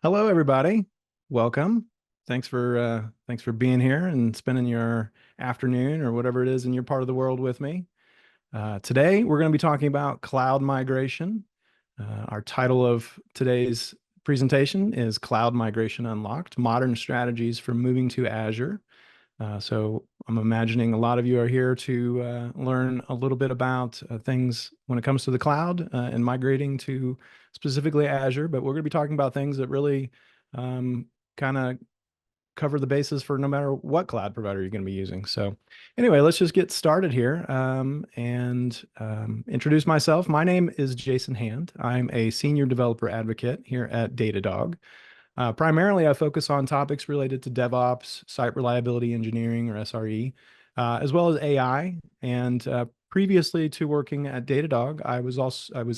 Hello, everybody. Welcome. Thanks for being here and spending your afternoon or whatever it is in your part of the world with me. Today, we're going to be talking about cloud migration. Our title of today's presentation is Cloud Migration Unlocked: Modern Strategies for Moving to Azure. So I'm imagining a lot of you are here to learn a little bit about things when it comes to the cloud and migrating to specifically Azure, but we're going to be talking about things that really kind of cover the basis for no matter what cloud provider you're going to be using. So anyway, let's just get started here and introduce myself. My name is Jason Hand. I'm a senior developer advocate here at Datadog. Primarily, I focus on topics related to DevOps, site reliability engineering, or SRE, as well as AI. And previously to working at Datadog, I was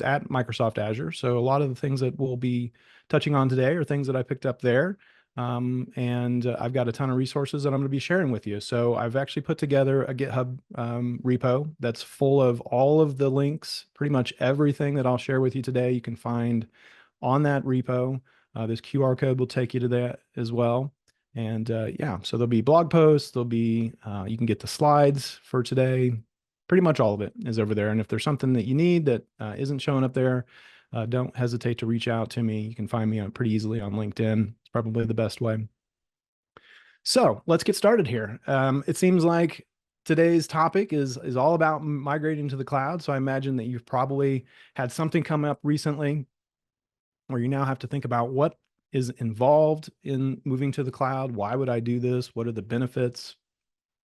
at Microsoft Azure. So a lot of the things that we'll be touching on today are things that I picked up there. And I've got a ton of resources that I'm going to be sharing with you. So I've actually put together a GitHub repo that's full of all of the links. Pretty much everything that I'll share with you today, you can find on that repo. This QR code will take you to that as well. And yeah, so there'll be blog posts, you can get the slides for today. Pretty much all of it is over there. And if there's something that you need that isn't showing up there, don't hesitate to reach out to me. You can find me pretty easily on LinkedIn. It's probably the best way. So let's get started here. It seems like today's topic is all about migrating to the cloud. So I imagine that you've probably had something come up recently where you now have to think about what is involved in moving to the cloud. Why would I do this? What are the benefits?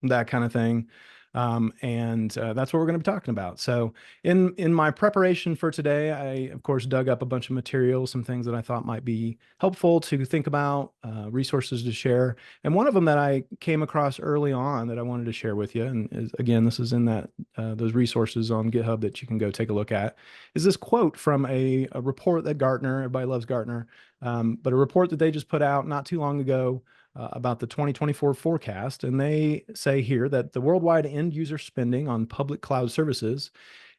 That kind of thing. And that's what we're going to be talking about. So in my preparation for today, I, of course, dug up a bunch of materials, some things that I thought might be helpful to think about, resources to share. And one of them that I came across early on that I wanted to share with you, and again, this is in those resources on GitHub that you can go take a look at, is this quote from a report that Gartner, everybody loves Gartner, but a report that they just put out not too long ago about the 2024 forecast. And they say here that the worldwide end user spending on public cloud services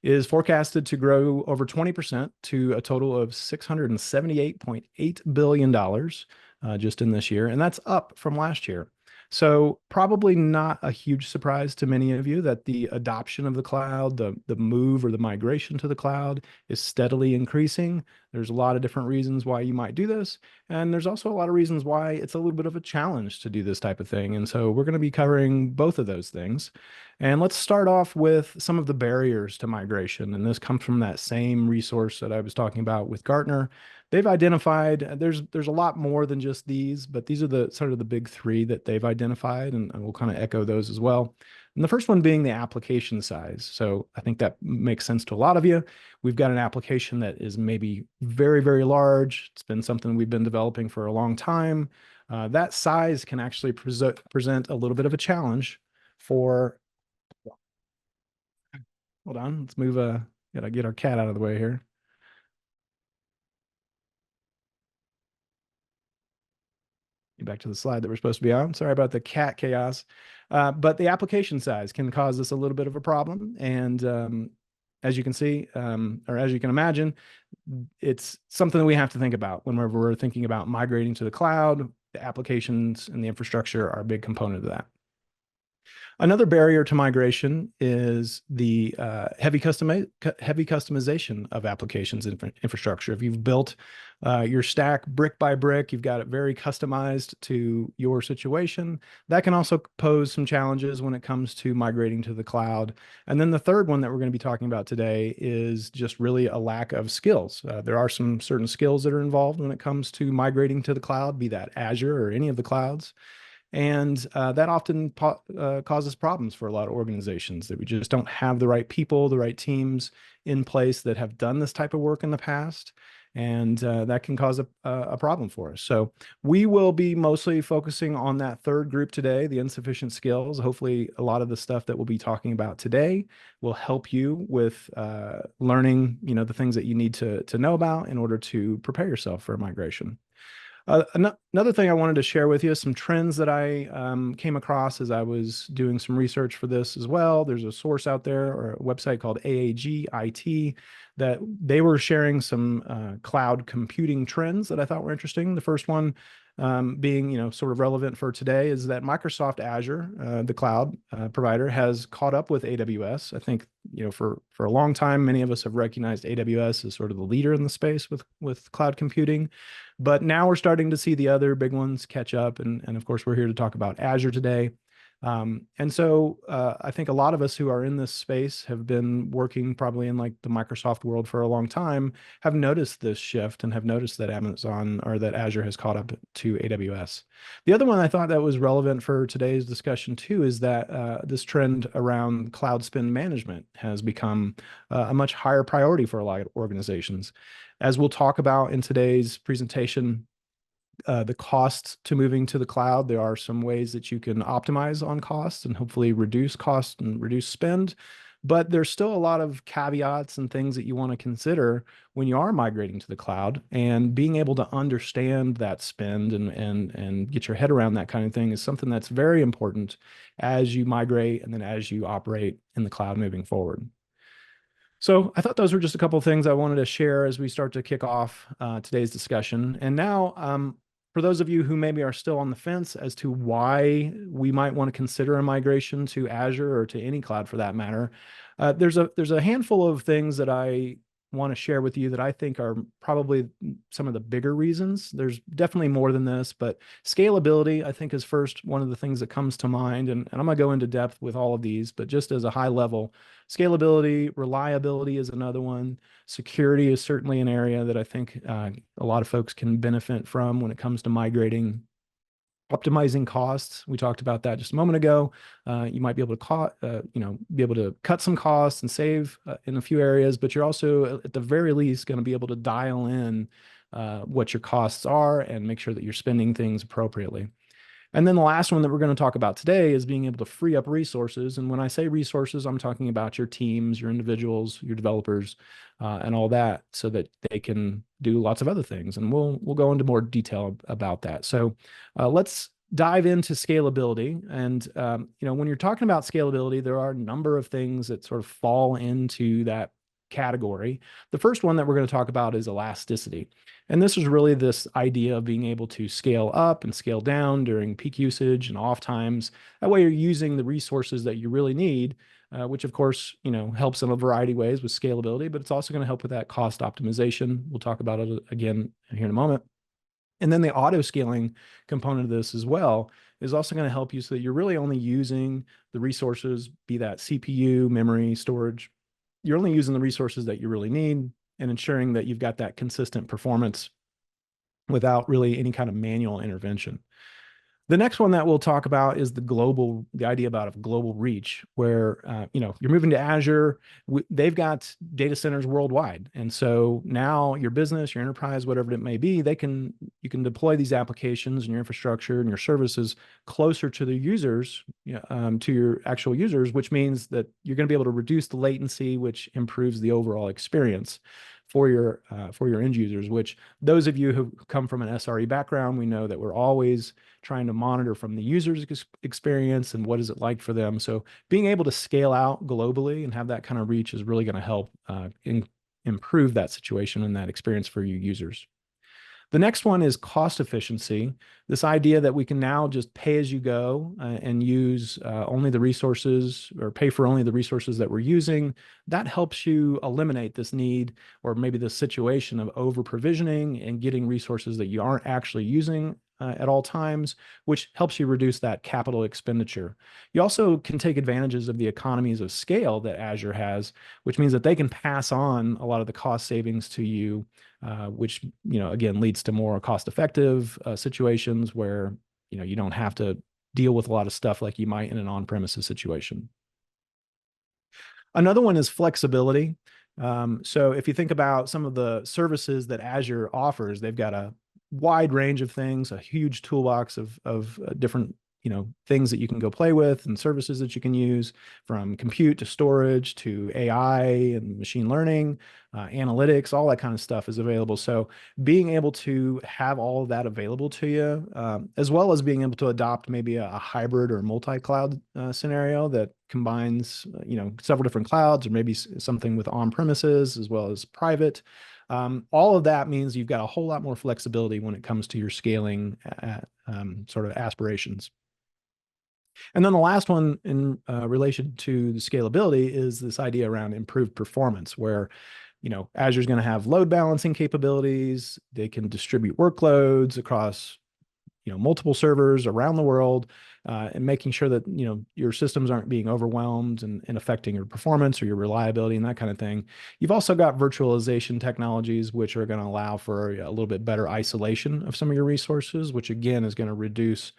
is forecasted to grow over 20% to a total of $678.8 billion just in this year. And that's up from last year. So probably not a huge surprise to many of you that the adoption of the cloud, the move or the migration to the cloud is steadily increasing. There's a lot of different reasons why you might do this. And there's also a lot of reasons why it's a little bit of a challenge to do this type of thing. And so we're going to be covering both of those things. And let's start off with some of the barriers to migration. And this comes from that same resource that I was talking about with Gartner. They've identified, there's a lot more than just these, but these are the sort of the big three that they've identified, and we'll kind of echo those as well. And the first one being the application size. So I think that makes sense to a lot of you. We've got an application that is maybe very, very large. It's been something we've been developing for a long time. That size can actually present a little bit of a challenge for, hold on, let's move, gotta get our cat out of the way here. Back to the slide that we're supposed to be on. Sorry about the cat chaos. But the application size can cause us a little bit of a problem. And as you can see, or as you can imagine, it's something that we have to think about whenever we're thinking about migrating to the cloud. The applications and the infrastructure are a big component of that. Another barrier to migration is the heavy customization of applications infrastructure. If you've built your stack brick by brick, you've got it very customized to your situation, that can also pose some challenges when it comes to migrating to the cloud. And then the third one that we're going to be talking about today is just really a lack of skills. There are some certain skills that are involved when it comes to migrating to the cloud, be that Azure or any of the clouds. And that often causes problems for a lot of organizations, that we just don't have the right people, the right teams in place that have done this type of work in the past. And that can cause a problem for us. So we will be mostly focusing on that third group today, the insufficient skills. Hopefully a lot of the stuff that we'll be talking about today will help you with learning, the things that you need to know about in order to prepare yourself for a migration. Another thing I wanted to share with you, some trends that I came across as I was doing some research for this as well. There's a source out there or a website called AAGIT that they were sharing some cloud computing trends that I thought were interesting. The first one being, sort of relevant for today is that Microsoft Azure, the cloud provider, has caught up with AWS. I think, for a long time, many of us have recognized AWS as sort of the leader in the space with cloud computing. But now we're starting to see the other big ones catch up. And of course, we're here to talk about Azure today. I think a lot of us who are in this space have been working probably in like the Microsoft world for a long time, have noticed this shift and have noticed that Amazon or that Azure has caught up to AWS. The other one I thought that was relevant for today's discussion too is that this trend around cloud spend management has become a much higher priority for a lot of organizations. As we'll talk about in today's presentation, the costs to moving to the cloud, there are some ways that you can optimize on costs and hopefully reduce cost and reduce spend. But there's still a lot of caveats and things that you want to consider when you are migrating to the cloud, and being able to understand that spend and get your head around that kind of thing is something that's very important as you migrate and then as you operate in the cloud moving forward. So I thought those were just a couple of things I wanted to share as we start to kick off today's discussion. And now, for those of you who maybe are still on the fence as to why we might want to consider a migration to Azure or to any cloud for that matter, there's a handful of things that I want to share with you that I think are probably some of the bigger reasons. There's definitely more than this, but scalability, I think, is first one of the things that comes to mind. And I'm going to go into depth with all of these, but just as a high level, scalability, reliability is another one. Security is certainly an area that I think a lot of folks can benefit from when it comes to migrating. Optimizing costs, we talked about that just a moment ago. You might be able to cut some costs and save in a few areas, but you're also at the very least going to be able to dial in what your costs are and make sure that you're spending things appropriately. And then the last one that we're going to talk about today is being able to free up resources. And when I say resources, I'm talking about your teams, your individuals, your developers, and all that, so that they can do lots of other things. And we'll go into more detail about that. So let's dive into scalability. And when you're talking about scalability, there are a number of things that sort of fall into that category. The first one that we're going to talk about is elasticity. And this is really this idea of being able to scale up and scale down during peak usage and off times. That way you're using the resources that you really need, which of course, helps in a variety of ways with scalability, but it's also going to help with that cost optimization. We'll talk about it again here in a moment. And then the auto scaling component of this as well is also going to help you so that you're really only using the resources, be that CPU, memory, storage. You're only using the resources that you really need, and ensuring that you've got that consistent performance without really any kind of manual intervention. The next one that we'll talk about is the idea about a global reach, where you're moving to Azure. They've got data centers worldwide, and so now your business, your enterprise, whatever it may be, you can deploy these applications and your infrastructure and your services closer to the users, to your actual users, which means that you're going to be able to reduce the latency, which improves the overall experience for your end users. Which those of you who come from an SRE background, we know that we're always trying to monitor from the user's experience and what is it like for them. So being able to scale out globally and have that kind of reach is really going to help improve that situation and that experience for your users. The next one is cost efficiency. This idea that we can now just pay as you go and use only the resources, or pay for only the resources that we're using. That helps you eliminate this need, or maybe this situation of over provisioning and getting resources that you aren't actually using at all times, which helps you reduce that capital expenditure. You also can take advantages of the economies of scale that Azure has, which means that they can pass on a lot of the cost savings to you, which again leads to more cost-effective situations where you don't have to deal with a lot of stuff like you might in an on-premises situation. Another one is flexibility. So if you think about some of the services that Azure offers, they've got a wide range of things, a huge toolbox of different things that you can go play with and services that you can use, from compute to storage to AI and machine learning, analytics, all that kind of stuff is available. So being able to have all of that available to you, as well as being able to adopt maybe a hybrid or multi-cloud scenario that combines, several different clouds, or maybe something with on-premises as well as private. All of that means you've got a whole lot more flexibility when it comes to your scaling sort of aspirations. And then the last one in relation to the scalability is this idea around improved performance, where Azure's going to have load balancing capabilities. They can distribute workloads across multiple servers around the world, and making sure that your systems aren't being overwhelmed and affecting your performance or your reliability and that kind of thing. You've also got virtualization technologies which are going to allow for a little bit better isolation of some of your resources, which again is going to reduce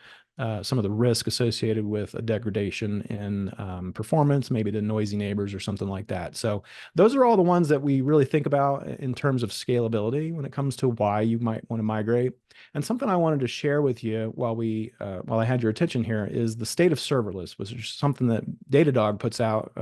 some of the risk associated with a degradation in performance, maybe to noisy neighbors or something like that. So those are all the ones that we really think about in terms of scalability when it comes to why you might want to migrate. And something I wanted to share with you while I had your attention here is the state of serverless, which is something that Datadog puts out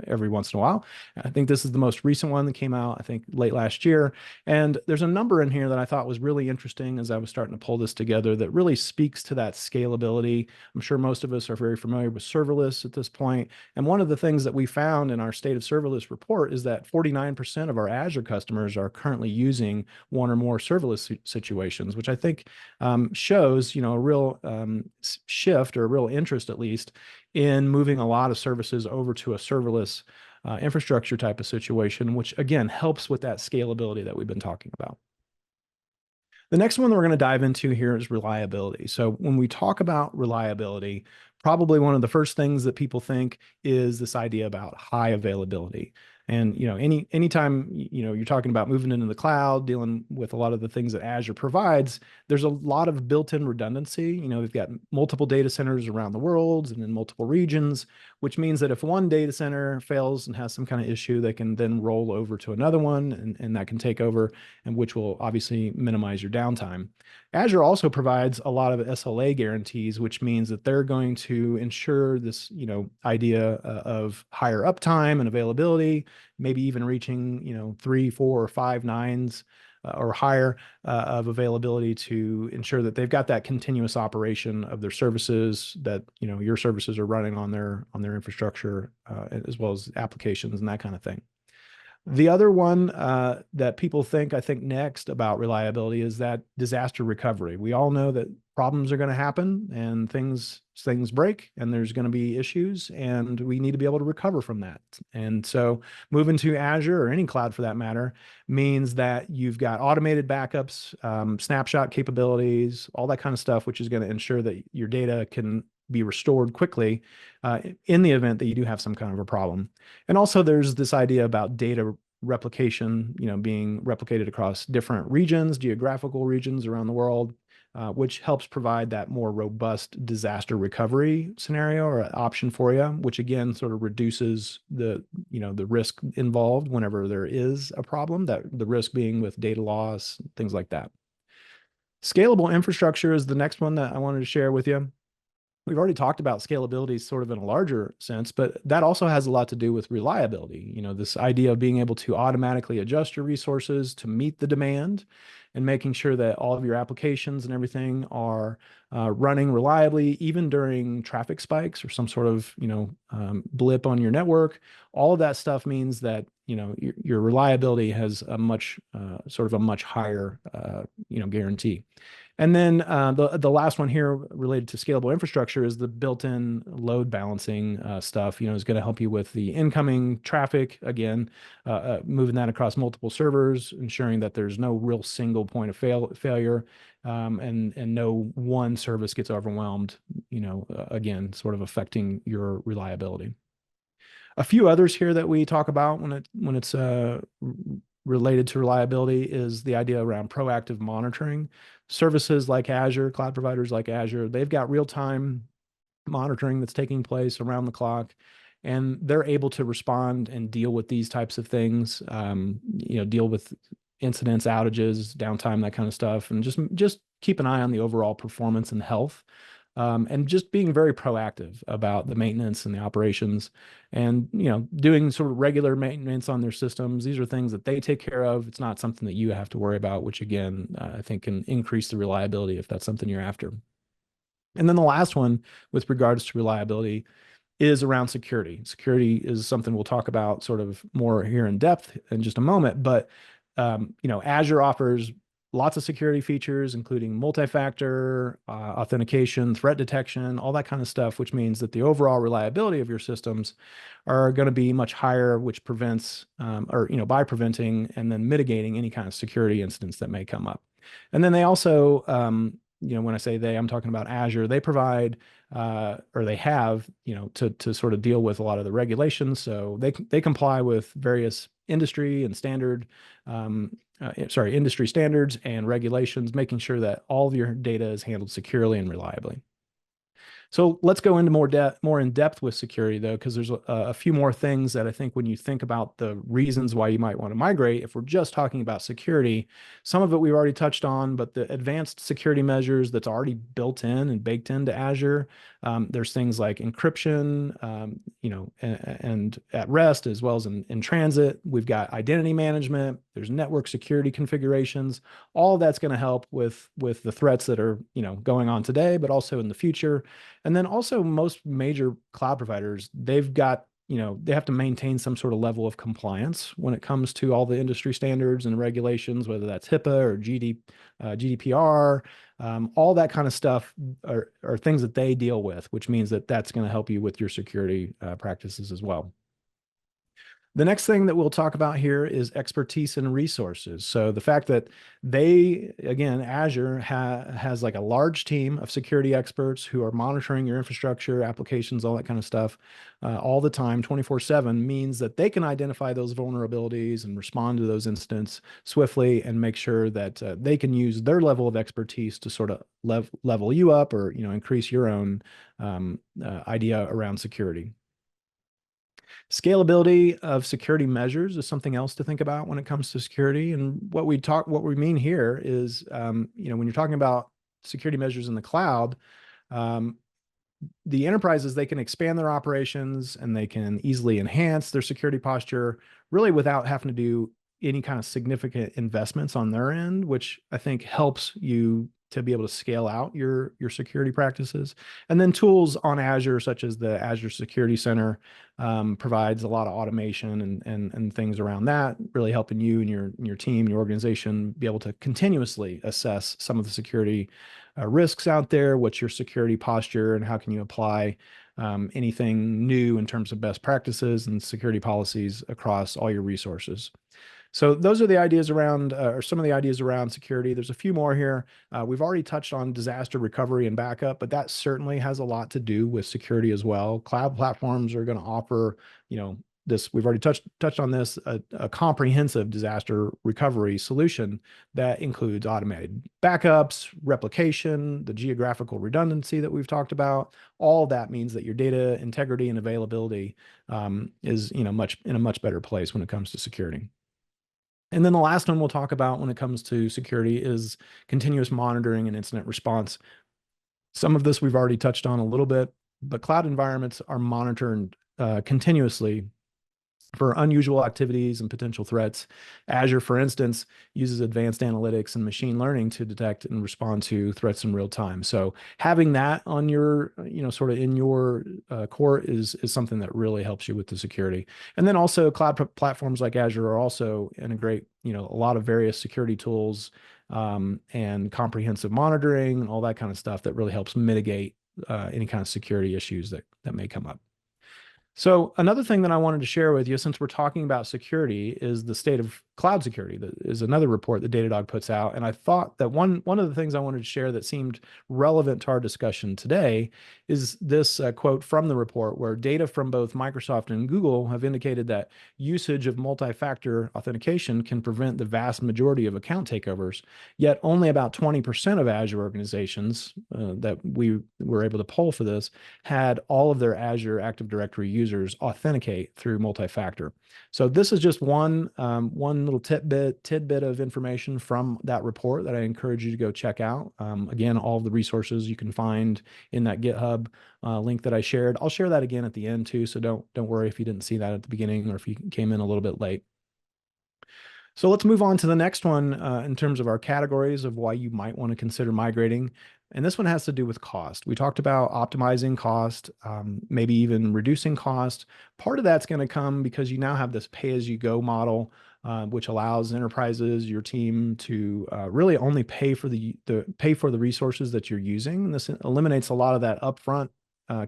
every once in a while. I think this is the most recent one that came out, I think, late last year. And there's a number in here that I thought was really interesting as I was starting to pull this together that really speaks to that scalability. I'm sure most of us are very familiar with serverless at this point. And one of the things that we found in our state of serverless report is that 49% of our Azure customers are currently using one or more serverless situations, which I think shows, a real shift, or a real interest at least, in moving a lot of services over to a serverless infrastructure type of situation, which again helps with that scalability that we've been talking about. The next one that we're going to dive into here is reliability. So when we talk about reliability, probably one of the first things that people think is this idea about high availability. And anytime you're talking about moving into the cloud, dealing with a lot of the things that Azure provides, there's a lot of built-in redundancy. They've got multiple data centers around the world and in multiple regions, which means that if one data center fails and has some kind of issue, they can then roll over to another one, and that can take over, and which will obviously minimize your downtime. Azure also provides a lot of SLA guarantees, which means that they're going to ensure this, idea of higher uptime and availability, maybe even reaching, 3, 4, or 5 nines or higher of availability, to ensure that they've got that continuous operation of their services, that your services are running on their infrastructure, as well as applications and that kind of thing. The other one that people I think next about reliability is that disaster recovery. We all know that problems are going to happen, and things break, and there's going to be issues, and we need to be able to recover from that. And so moving to Azure, or any cloud for that matter, means that you've got automated backups, snapshot capabilities, all that kind of stuff, which is going to ensure that your data can be restored quickly in the event that you do have some kind of a problem. And also there's this idea about data replication, being replicated across different regions, geographical regions around the world, which helps provide that more robust disaster recovery scenario or option for you, which again sort of reduces the risk involved whenever there is a problem, that the risk being with data loss, things like that. Scalable infrastructure is the next one that I wanted to share with you. We've already talked about scalability sort of in a larger sense, but that also has a lot to do with reliability. This idea of being able to automatically adjust your resources to meet the demand, and making sure that all of your applications and everything are running reliably, even during traffic spikes or some sort of blip on your network. All of that stuff means that your reliability has a much higher guarantee. And then the last one here related to scalable infrastructure is the built-in load balancing stuff. Is going to help you with the incoming traffic, again, moving that across multiple servers, ensuring that there's no real single point of failure, and no one service gets overwhelmed, again, sort of affecting your reliability. A few others here that we talk about when it's related to reliability is the idea around proactive monitoring. Services like Azure, cloud providers like Azure, they've got real-time monitoring that's taking place around the clock, and they're able to respond and deal with these types of things, deal with incidents, outages, downtime, that kind of stuff, and just keep an eye on the overall performance and health and just being very proactive about the maintenance and the operations, and doing sort of regular maintenance on their systems. These are things that they take care of. It's not something that you have to worry about, which again, I think can increase the reliability if that's something you're after. And then the last one with regards to reliability is around security. Security is something we'll talk about sort of more here in depth in just a moment, but Azure offers lots of security features, including multi-factor authentication, threat detection, all that kind of stuff, which means that the overall reliability of your systems are going to be much higher, which prevents, by preventing and then mitigating any kind of security incidents that may come up. And then they also, when I say they, I'm talking about Azure. They provide, or they have, to sort of deal with a lot of the regulations. So they comply with various industry standards and regulations, making sure that all of your data is handled securely and reliably. So let's go into more in depth with security, though, because there's a few more things that I think when you think about the reasons why you might want to migrate, if we're just talking about security, some of it we've already touched on, but the advanced security measures that's already built in and baked into Azure, there's things like encryption, and at rest as well as in transit. We've got identity management. There's network security configurations. All that's going to help with the threats that are going on today, but also in the future. And then also most major cloud providers, they've got, they have to maintain some sort of level of compliance when it comes to all the industry standards and regulations, whether that's HIPAA or GDPR, all that kind of stuff are things that they deal with, which means that that's going to help you with your security practices as well. The next thing that we'll talk about here is expertise and resources. So the fact that Azure has like a large team of security experts who are monitoring your infrastructure, applications, all that kind of stuff, all the time, 24/7, means that they can identify those vulnerabilities and respond to those incidents swiftly and make sure that they can use their level of expertise to sort of level you up or increase your own idea around security. Scalability of security measures is something else to think about when it comes to security. And what we mean here is, when you're talking about security measures in the cloud, the enterprises, they can expand their operations and they can easily enhance their security posture really without having to do any kind of significant investments on their end, which I think helps you to be able to scale out your security practices. And then tools on Azure, such as the Azure Security Center, provides a lot of automation and things around that, really helping you and your team, your organization, be able to continuously assess some of the security risks out there, what's your security posture, and how can you apply anything new in terms of best practices and security policies across all your resources. So those are the ideas around, or some of the ideas around security. There's a few more here. We've already touched on disaster recovery and backup, but that certainly has a lot to do with security as well. Cloud platforms are going to offer, this, we've already touched on this, a comprehensive disaster recovery solution that includes automated backups, replication, the geographical redundancy that we've talked about. All that means that your data integrity and availability is in a much better place when it comes to security. And then the last one we'll talk about when it comes to security is continuous monitoring and incident response. Some of this we've already touched on a little bit, but cloud environments are monitored continuously for unusual activities and potential threats. Azure, for instance, uses advanced analytics and machine learning to detect and respond to threats in real time. So having that on your, sort of in your core is something that really helps you with the security. And then also cloud platforms like Azure are also integrate, a lot of various security tools and comprehensive monitoring and all that kind of stuff that really helps mitigate any kind of security issues that may come up. So another thing that I wanted to share with you, since we're talking about security, is the state of cloud security. That is another report that Datadog puts out. And I thought that one of the things I wanted to share that seemed relevant to our discussion today is this quote from the report, where data from both Microsoft and Google have indicated that usage of multi-factor authentication can prevent the vast majority of account takeovers, yet only about 20% of Azure organizations that we were able to poll for this had all of their Azure Active Directory users users authenticate through multi-factor. So this is just one little tidbit of information from that report that I encourage you to go check out. Again, all of the resources you can find in that GitHub link that I shared. I'll share that again at the end too, so don't worry if you didn't see that at the beginning or if you came in a little bit late. So let's move on to the next one in terms of our categories of why you might want to consider migrating. And this one has to do with cost. We talked about optimizing cost, maybe even reducing cost. Part of that's going to come because you now have this pay-as-you-go model, which allows enterprises, your team, to really only pay for the resources that you're using. And this eliminates a lot of that upfront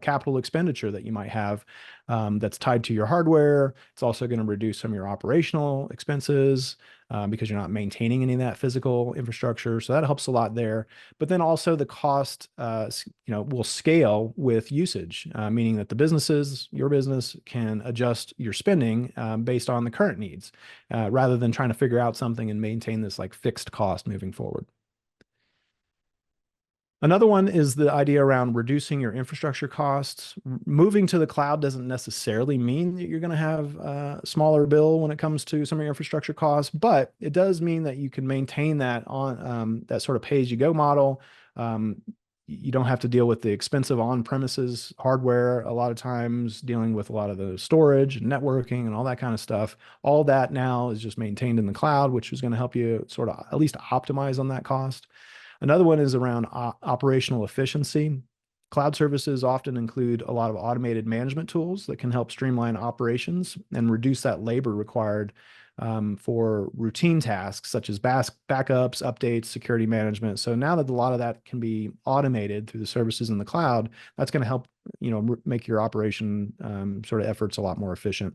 capital expenditure that you might have that's tied to your hardware. It's also going to reduce some of your operational expenses because you're not maintaining any of that physical infrastructure. So that helps a lot there. But then also the cost, will scale with usage, meaning that your business can adjust your spending based on the current needs, rather than trying to figure out something and maintain this like fixed cost moving forward. Another one is the idea around reducing your infrastructure costs. Moving to the cloud doesn't necessarily mean that you're going to have a smaller bill when it comes to some of your infrastructure costs, but it does mean that you can maintain that on that sort of pay-as-you-go model. You don't have to deal with the expensive on-premises hardware a lot of times, dealing with a lot of the storage and networking and all that kind of stuff. All that now is just maintained in the cloud, which is going to help you sort of at least optimize on that cost. Another one is around operational efficiency. Cloud services often include a lot of automated management tools that can help streamline operations and reduce that labor required for routine tasks such as backups, updates, security management. So now that a lot of that can be automated through the services in the cloud, that's going to help make your operation sort of efforts a lot more efficient.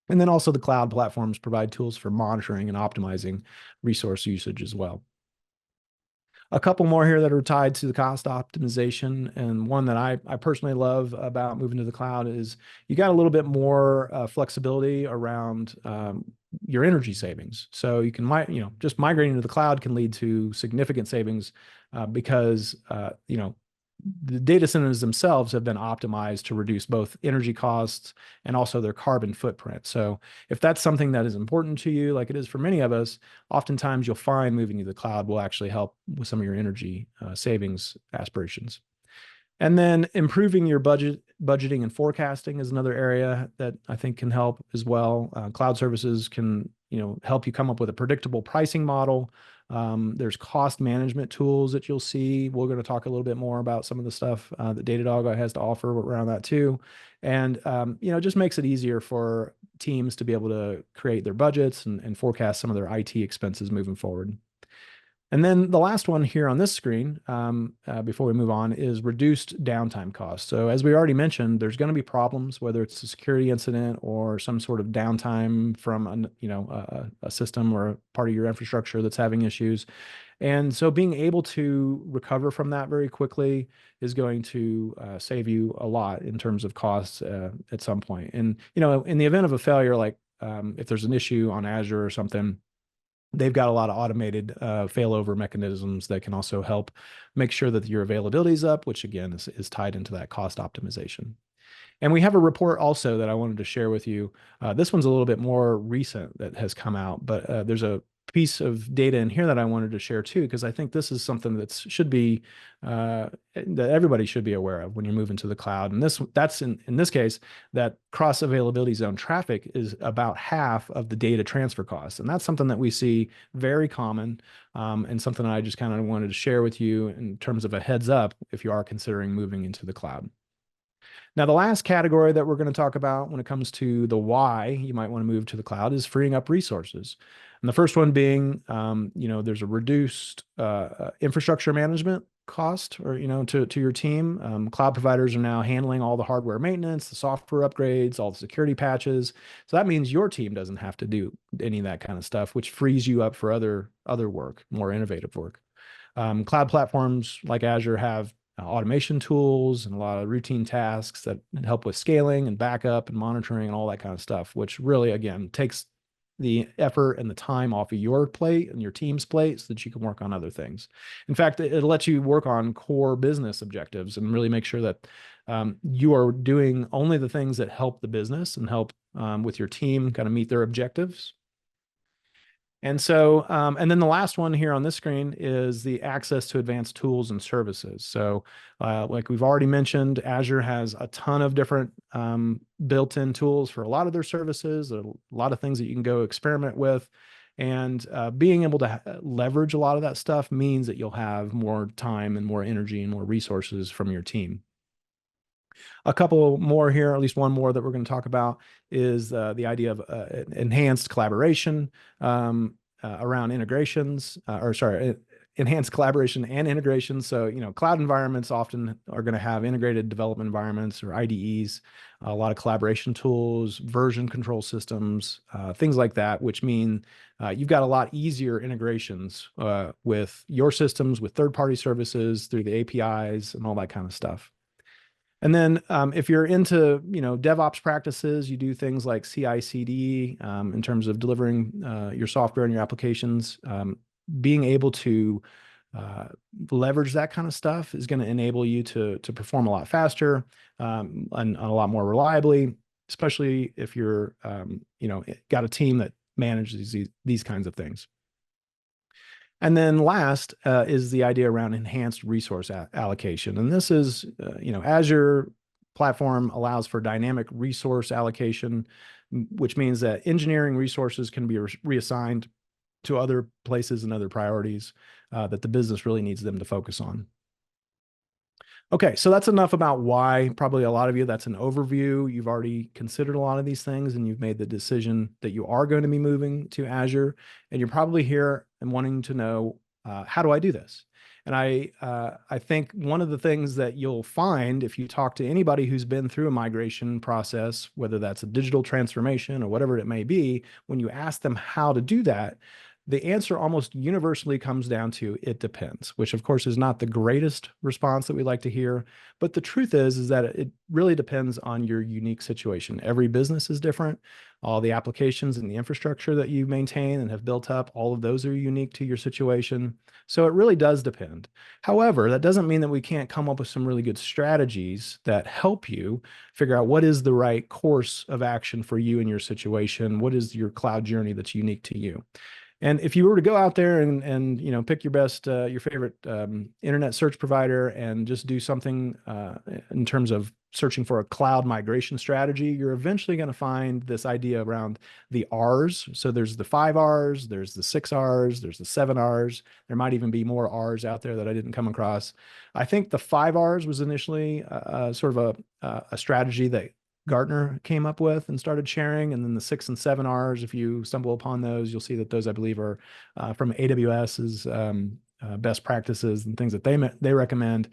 And then also the cloud platforms provide tools for monitoring and optimizing resource usage as well. A couple more here that are tied to the cost optimization, and one that I personally love about moving to the cloud is you got a little bit more flexibility around your energy savings. So you can, just migrating to the cloud can lead to significant savings because the data centers themselves have been optimized to reduce both energy costs and also their carbon footprint. So if that's something that is important to you, like it is for many of us, oftentimes you'll find moving to the cloud will actually help with some of your energy savings aspirations. And then improving your budgeting and forecasting is another area that I think can help as well. Cloud services can, help you come up with a predictable pricing model. There's cost management tools that you'll see. We're going to talk a little bit more about some of the stuff that Datadog has to offer around that too. And, just makes it easier for teams to be able to create their budgets and forecast some of their IT expenses moving forward. And then the last one here on this screen, before we move on, is reduced downtime costs. So as we already mentioned, there's going to be problems, whether it's a security incident or some sort of downtime from a system or a part of your infrastructure that's having issues. And so being able to recover from that very quickly is going to save you a lot in terms of costs at some point. And, in the event of a failure, like if there's an issue on Azure or something, they've got a lot of automated failover mechanisms that can also help make sure that your availability is up, which again is tied into that cost optimization. And we have a report also that I wanted to share with you. This one's a little bit more recent that has come out, but there's a piece of data in here that I wanted to share too, because I think this is something that should be that everybody should be aware of when you're moving to the cloud. And that's in this case, that cross availability zone traffic is about half of the data transfer costs. And that's something that we see very common, and something I just kind of wanted to share with you in terms of a heads up if you are considering moving into the cloud. Now, the last category that we're going to talk about when it comes to the why you might want to move to the cloud is freeing up resources. And the first one being, there's a reduced infrastructure management cost or, to your team. Cloud providers are now handling all the hardware maintenance, the software upgrades, all the security patches. So that means your team doesn't have to do any of that kind of stuff, which frees you up for other work, more innovative work. Cloud platforms like Azure have automation tools and a lot of routine tasks that help with scaling and backup and monitoring and all that kind of stuff, which really, again, takes the effort and the time off of your plate and your team's plate so that you can work on other things. In fact, it lets you work on core business objectives and really make sure that you are doing only the things that help the business and help with your team kind of meet their objectives. And so, and then the last one here on this screen is the access to advanced tools and services. So like we've already mentioned, Azure has a ton of different built-in tools for a lot of their services, a lot of things that you can go experiment with. And being able to leverage a lot of that stuff means that you'll have more time and more energy and more resources from your team. A couple more here, at least one more that we're going to talk about is the idea of enhanced collaboration around integrations, enhanced collaboration and integration. So, you know, cloud environments often are going to have integrated development environments or IDEs, a lot of collaboration tools, version control systems, things like that, which mean you've got a lot easier integrations with your systems, with third-party services through the APIs and all that kind of stuff. And then if you're into, you know, DevOps practices, you do things like CI/CD in terms of delivering your software and your applications. Being able to leverage that kind of stuff is going to enable you to perform a lot faster and a lot more reliably, especially if you're, you know, got a team that manages these kinds of things. And then last is the idea around enhanced resource allocation. And this is, you know, Azure platform allows for dynamic resource allocation, which means that engineering resources can be reassigned to other places and other priorities that the business really needs them to focus on. Okay, so that's enough about why. Probably a lot of you, that's an overview. You've already considered a lot of these things and you've made the decision that you are going to be moving to Azure. And you're probably here and wanting to know, how do I do this? And I think one of the things that you'll find if you talk to anybody who's been through a migration process, whether that's a digital transformation or whatever it may be, when you ask them how to do that, the answer almost universally comes down to it depends, which of course is not the greatest response that we like to hear. But the truth is that it really depends on your unique situation. Every business is different. All the applications and the infrastructure that you maintain and have built up, all of those are unique to your situation. So it really does depend. However, that doesn't mean that we can't come up with some really good strategies that help you figure out what is the right course of action for you and your situation. What is your cloud journey that's unique to you? And if you were to go out there and you know, pick your best, your favorite internet search provider and just do something in terms of searching for a cloud migration strategy, you're eventually going to find this idea around the R's. So there's the 5 R's, there's the 6 R's, there's the 7 R's. There might even be more R's out there that I didn't come across. I think the 5 R's was initially sort of a strategy that Gartner came up with and started sharing. And then the 6 and 7 R's, if you stumble upon those, you'll see that those, I believe, are from AWS's best practices and things that they recommend.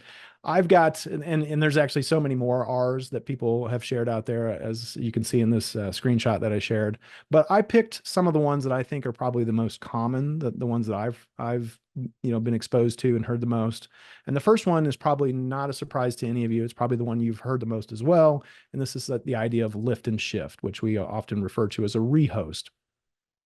I've got, and there's actually so many more R's that people have shared out there, as you can see in this screenshot that I shared. But I picked some of the ones that I think are probably the most common, the ones that I've you know, been exposed to and heard the most. And the first one is probably not a surprise to any of you. It's probably the one you've heard the most as well. And this is the idea of lift and shift, which we often refer to as a rehost,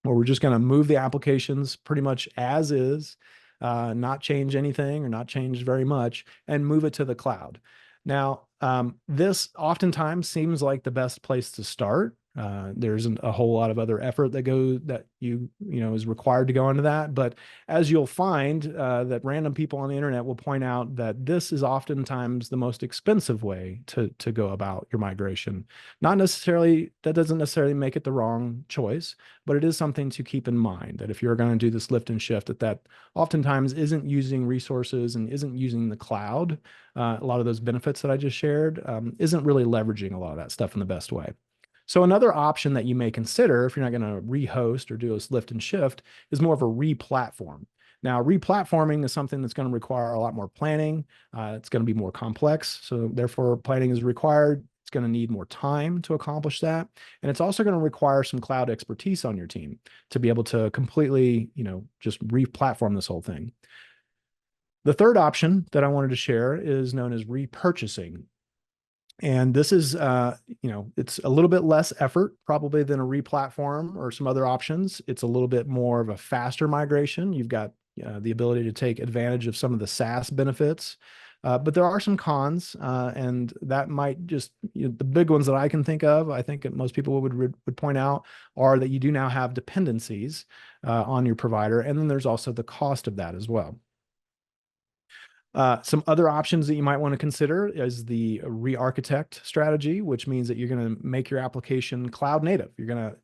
where we're just going to move the applications pretty much as is, not change anything or not change very much, and move it to the cloud. Now, this oftentimes seems like the best place to start. There isn't a whole lot of other effort that you know is required to go into that. But as you'll find, that random people on the internet will point out that this is oftentimes the most expensive way to go about your migration. Not necessarily, that doesn't necessarily make it the wrong choice, but it is something to keep in mind that if you're going to do this lift and shift, that oftentimes isn't using resources and isn't using the cloud. A lot of those benefits that I just shared isn't really leveraging a lot of that stuff in the best way. So another option that you may consider if you're not going to rehost or do this lift and shift is more of a replatform. Now, replatforming is something that's going to require a lot more planning. It's going to be more complex. So therefore, planning is required. It's going to need more time to accomplish that. And it's also going to require some cloud expertise on your team to be able to completely, you know, just replatform this whole thing. The third option that I wanted to share is known as repurchasing. And this is, it's a little bit less effort probably than a replatform or some other options. It's a little bit more of a faster migration. You've got the ability to take advantage of some of the SaaS benefits. But there are some cons, and that might just, the big ones that I can think of, I think that most people would point out, are that you do now have dependencies on your provider. And then there's also the cost of that as well. Some other options that you might want to consider is the re-architect strategy, which means that you're going to make your application cloud native. You're going to,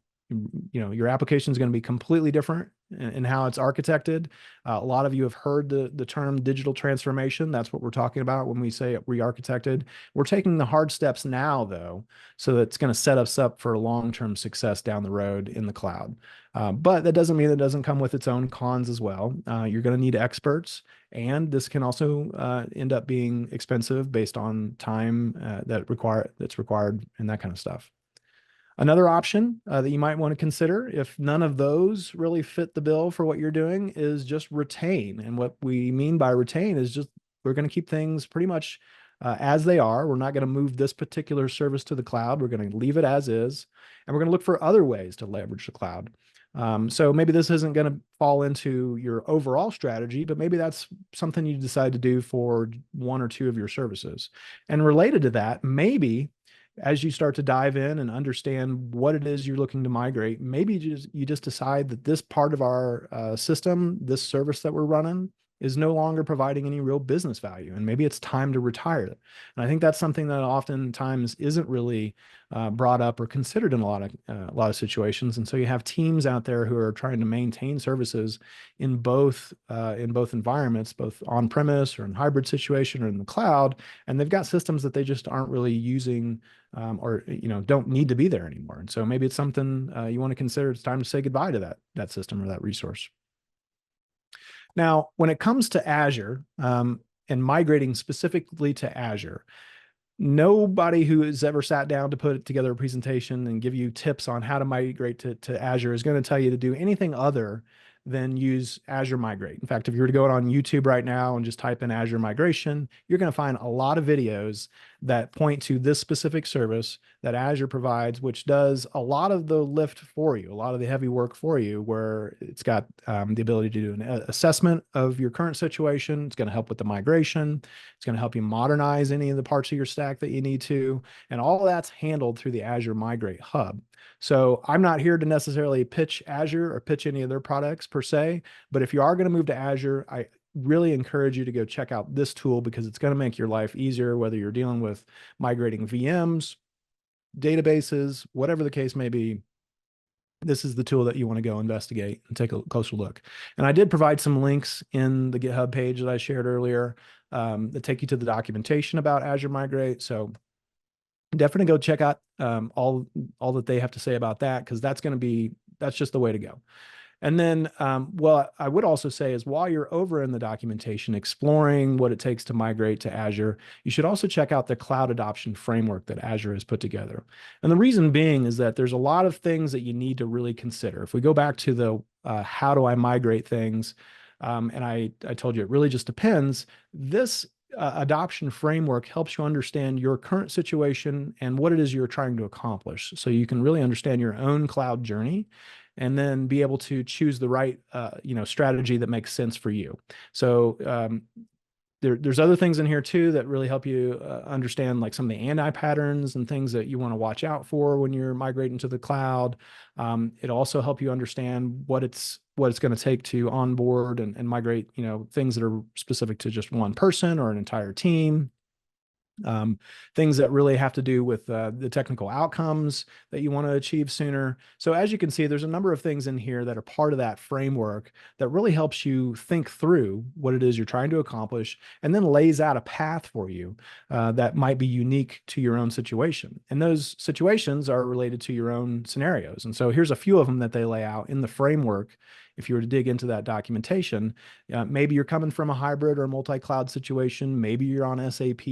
your application is going to be completely different in how it's architected. A lot of you have heard the term digital transformation. That's what we're talking about when we say re-architected. We're taking the hard steps now, though, so that it's going to set us up for long-term success down the road in the cloud. But that doesn't mean it doesn't come with its own cons as well. You're going to need experts, and this can also end up being expensive based on time that's required and that kind of stuff. Another option that you might want to consider, if none of those really fit the bill for what you're doing, is just retain. And what we mean by retain is just we're going to keep things pretty much as they are. We're not going to move this particular service to the cloud. We're going to leave it as is, and we're going to look for other ways to leverage the cloud. So maybe this isn't going to fall into your overall strategy, but maybe that's something you decide to do for one or two of your services. And related to that, maybe as you start to dive in and understand what it is you're looking to migrate, maybe you just decide that this part of our system, this service that we're running, is no longer providing any real business value, and maybe it's time to retire it. And I think that's something that oftentimes isn't really brought up or considered in a lot of situations. And so you have teams out there who are trying to maintain services in both environments, both on premise or in hybrid situation or in the cloud, and they've got systems that they just aren't really using or don't need to be there anymore. And so maybe it's something you want to consider. It's time to say goodbye to that system or that resource. Now, when it comes to Azure and migrating specifically to Azure, nobody who has ever sat down to put together a presentation and give you tips on how to migrate to Azure is going to tell you to do anything other than use Azure Migrate. In fact, if you were to go on YouTube right now and just type in Azure Migration, you're going to find a lot of videos that point to this specific service that Azure provides, which does a lot of the lift for you, a lot of the heavy work for you, where it's got the ability to do an assessment of your current situation. It's going to help with the migration. It's going to help you modernize any of the parts of your stack that you need to. And all of that's handled through the Azure Migrate Hub. So I'm not here to necessarily pitch Azure or pitch any of their products per se, but if you are going to move to Azure, I really encourage you to go check out this tool because it's going to make your life easier, whether you're dealing with migrating VMs, databases, whatever the case may be. This is the tool that you want to go investigate and take a closer look. And I did provide some links in the GitHub page that I shared earlier that take you to the documentation about Azure Migrate. So definitely go check out all that they have to say about that, because that's just the way to go. And then, well, I would also say is while you're over in the documentation exploring what it takes to migrate to Azure, you should also check out the cloud adoption framework that Azure has put together. And the reason being is that there's a lot of things that you need to really consider. If we go back to the how do I migrate things, and I told you it really just depends. This adoption framework helps you understand your current situation and what it is you're trying to accomplish, so you can really understand your own cloud journey and then be able to choose the right strategy that makes sense for you. So there's other things in here too that really help you understand like some of the patterns and things that you want to watch out for when you're migrating to the cloud. It also help you understand what it's going to take to onboard and migrate, things that are specific to just one person or an entire team. Things that really have to do with the technical outcomes that you want to achieve sooner. So as you can see, there's a number of things in here that are part of that framework that really helps you think through what it is you're trying to accomplish and then lays out a path for you that might be unique to your own situation. And those situations are related to your own scenarios. And so here's a few of them that they lay out in the framework. If you were to dig into that documentation, maybe you're coming from a hybrid or multi-cloud situation. Maybe you're on SAP.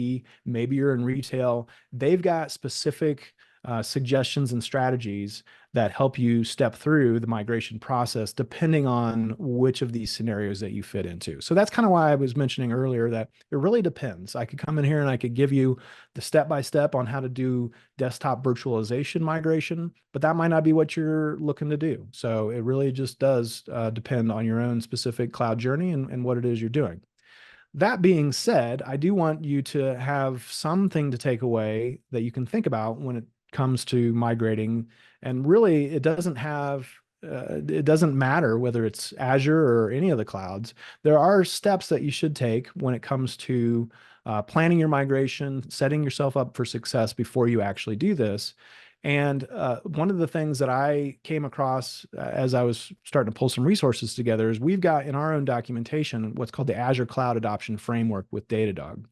Maybe you're in retail. They've got specific suggestions and strategies that help you step through the migration process depending on which of these scenarios that you fit into. So that's kind of why I was mentioning earlier that it really depends. I could come in here and I could give you the step-by-step on how to do desktop virtualization migration, but that might not be what you're looking to do. So it really just does depend on your own specific cloud journey and what it is you're doing. That being said, I do want you to have something to take away that you can think about when it comes to migrating. And really, it doesn't matter whether it's Azure or any of the clouds. There are steps that you should take when it comes to planning your migration, setting yourself up for success before you actually do this. And one of the things that I came across as I was starting to pull some resources together is we've got in our own documentation what's called the Azure Cloud Adoption Framework with Datadog.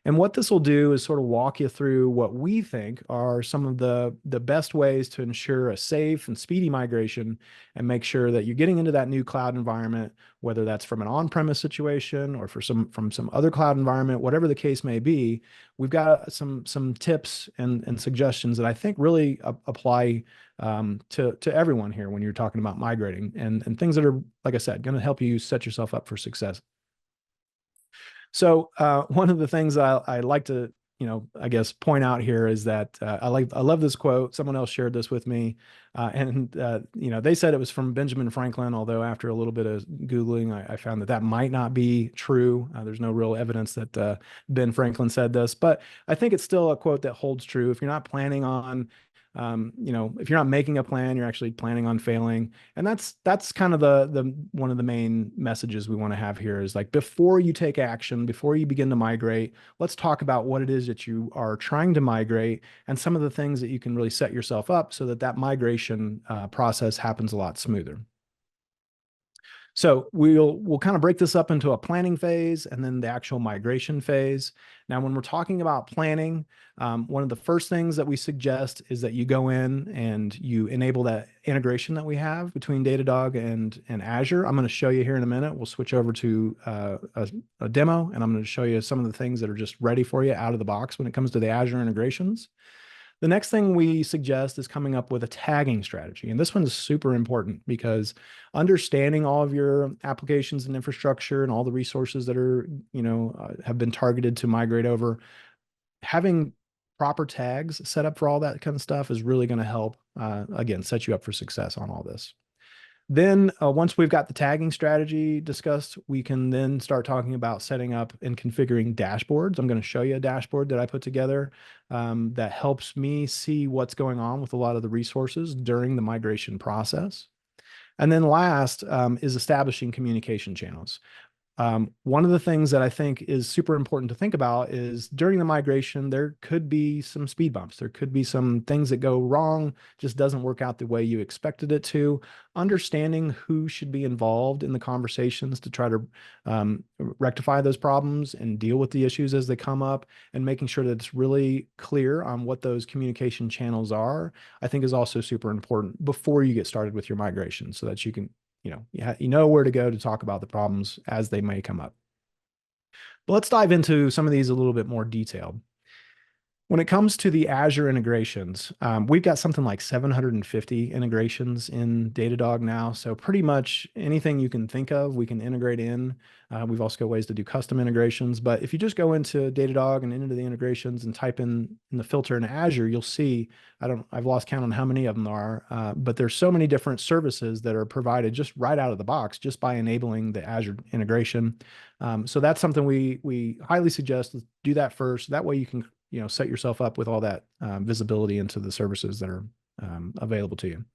And what this will do is sort of walk you through what we think are some of the best ways to ensure a safe and speedy migration and make sure that you're getting into that new cloud environment, whether that's from an on-premise situation or from some other cloud environment, whatever the case may be. We've got some tips and suggestions that I think really apply to everyone here when you're talking about migrating and things that are, like I said, going to help you set yourself up for success. So one of the things that I like to, I guess point out here is that I love this quote. Someone else shared this with me, and they said it was from Benjamin Franklin. Although after a little bit of googling, I found that not might be true. There's no real evidence that Ben Franklin said this, but I think it's still a quote that holds true. If you're not planning on if you're not making a plan, you're actually planning on failing. And that's kind of the one of the main messages we want to have here is like, before you take action, before you begin to migrate, let's talk about what it is that you are trying to migrate and some of the things that you can really set yourself up so that migration process happens a lot smoother. So we'll kind of break this up into a planning phase and then the actual migration phase. Now, when we're talking about planning, one of the first things that we suggest is that you go in and you enable that integration that we have between Datadog and Azure. I'm going to show you here in a minute. We'll switch over to a demo, and I'm going to show you some of the things that are just ready for you out of the box when it comes to the Azure integrations. The next thing we suggest is coming up with a tagging strategy. And this one is super important because understanding all of your applications and infrastructure and all the resources that are, have been targeted to migrate over, having proper tags set up for all that kind of stuff is really going to help, again, set you up for success on all this. Then once we've got the tagging strategy discussed, we can then start talking about setting up and configuring dashboards. I'm going to show you a dashboard that I put together that helps me see what's going on with a lot of the resources during the migration process. And then last is establishing communication channels. One of the things that I think is super important to think about is during the migration, there could be some speed bumps. There could be some things that go wrong, just doesn't work out the way you expected it to. Understanding who should be involved in the conversations to try to rectify those problems and deal with the issues as they come up, and making sure that it's really clear on what those communication channels are, I think is also super important before you get started with your migration so that you can you know where to go to talk about the problems as they may come up. But let's dive into some of these a little bit more detailed. When it comes to the Azure integrations, we've got something like 750 integrations in Datadog now. So pretty much anything you can think of, we can integrate in. We've also got ways to do custom integrations. But if you just go into Datadog and into the integrations and type in the filter in Azure, you'll see, I've lost count on how many of them there are, but there's so many different services that are provided just right out of the box, just by enabling the Azure integration. So that's something we highly suggest. Do that first. That way you can set yourself up with all that visibility into the services that are available to you.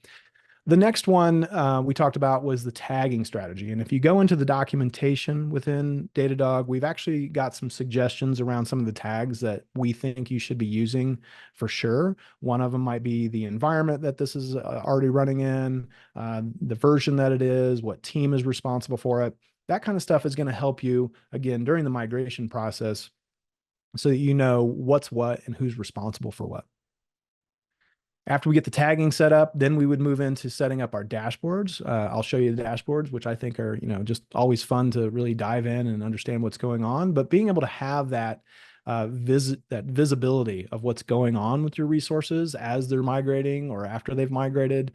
The next one we talked about was the tagging strategy. And if you go into the documentation within Datadog, we've actually got some suggestions around some of the tags that we think you should be using for sure. One of them might be the environment that this is already running in, the version that it is, what team is responsible for it. That kind of stuff is going to help you, again, during the migration process, so that you know what's what and who's responsible for what. After we get the tagging set up, then we would move into setting up our dashboards. I'll show you the dashboards, which I think are, just always fun to really dive in and understand what's going on. But being able to have that that visibility of what's going on with your resources as they're migrating or after they've migrated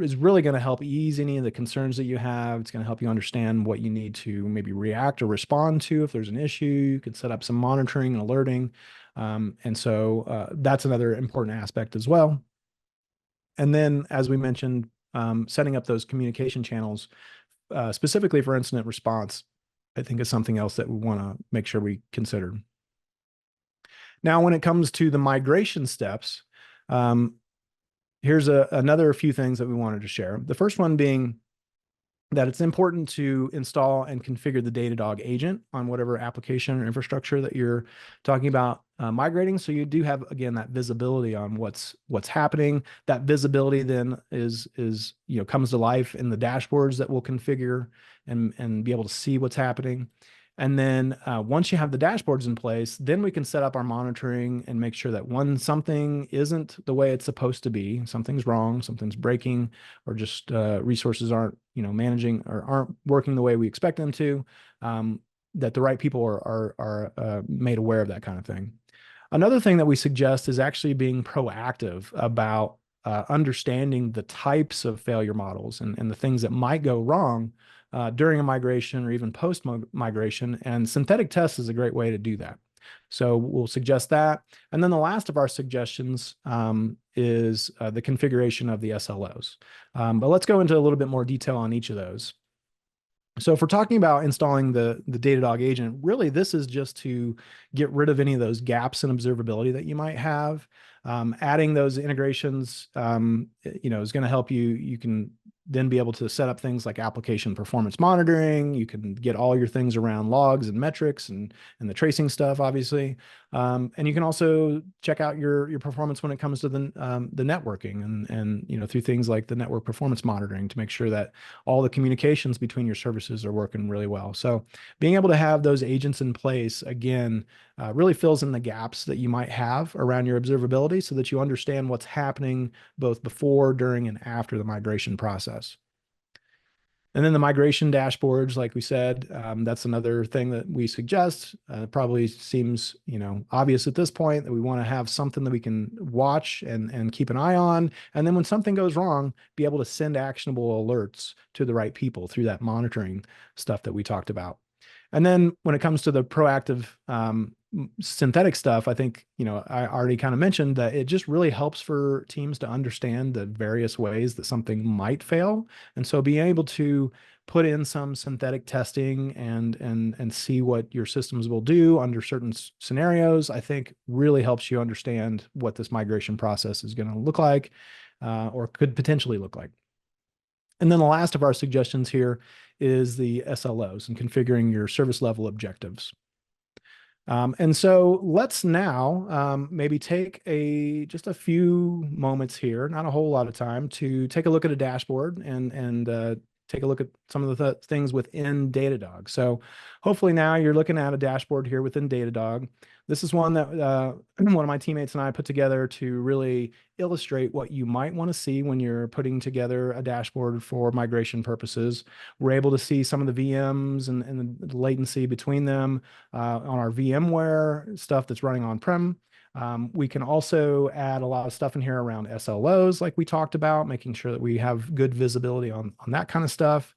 is really going to help ease any of the concerns that you have. It's going to help you understand what you need to maybe react or respond to if there's an issue. You can set up some monitoring and alerting. And so that's another important aspect as well. And then, as we mentioned, setting up those communication channels specifically for incident response, I think is something else that we want to make sure we consider. Now, when it comes to the migration steps, here's another few things that we wanted to share. The first one being that it's important to install and configure the Datadog agent on whatever application or infrastructure that you're talking about migrating. So you do have, again, that visibility on what's happening. That visibility then is comes to life in the dashboards that we'll configure and be able to see what's happening. And then once you have the dashboards in place, then we can set up our monitoring and make sure that when something isn't the way it's supposed to be, something's wrong, something's breaking, or just resources aren't managing or aren't working the way we expect them to, that the right people are made aware of that kind of thing. Another thing that we suggest is actually being proactive about understanding the types of failure models and the things that might go wrong during a migration or even post-migration. And synthetic tests is a great way to do that. So we'll suggest that. And then the last of our suggestions is the configuration of the SLOs. But let's go into a little bit more detail on each of those. So if we're talking about installing the Datadog agent, really this is just to get rid of any of those gaps in observability that you might have. Adding those integrations, is going to help you. You can then be able to set up things like application performance monitoring. You can get all your things around logs and metrics and the tracing stuff, obviously. And you can also check out your performance when it comes to the networking and through things like the network performance monitoring to make sure that all the communications between your services are working really well. So being able to have those agents in place, again, really fills in the gaps that you might have around your observability so that you understand what's happening both before, during, and after the migration process. And then the migration dashboards, like we said, that's another thing that we suggest. Probably seems, obvious at this point that we want to have something that we can watch and keep an eye on. And then when something goes wrong, be able to send actionable alerts to the right people through that monitoring stuff that we talked about. And then when it comes to the proactive synthetic stuff, I think, I already kind of mentioned that it just really helps for teams to understand the various ways that something might fail. And so being able to put in some synthetic testing and see what your systems will do under certain scenarios, I think really helps you understand what this migration process is going to look like or could potentially look like. And then the last of our suggestions here is the SLOs and configuring your service level objectives. And so let's now maybe take just a few moments here, not a whole lot of time, to take a look at a dashboard and take a look at some of the things within Datadog. So hopefully now you're looking at a dashboard here within Datadog. This is one that one of my teammates and I put together to really illustrate what you might want to see when you're putting together a dashboard for migration purposes. We're able to see some of the VMs and the latency between them on our VMware stuff that's running on-prem. We can also add a lot of stuff in here around SLOs, like we talked about, making sure that we have good visibility on that kind of stuff.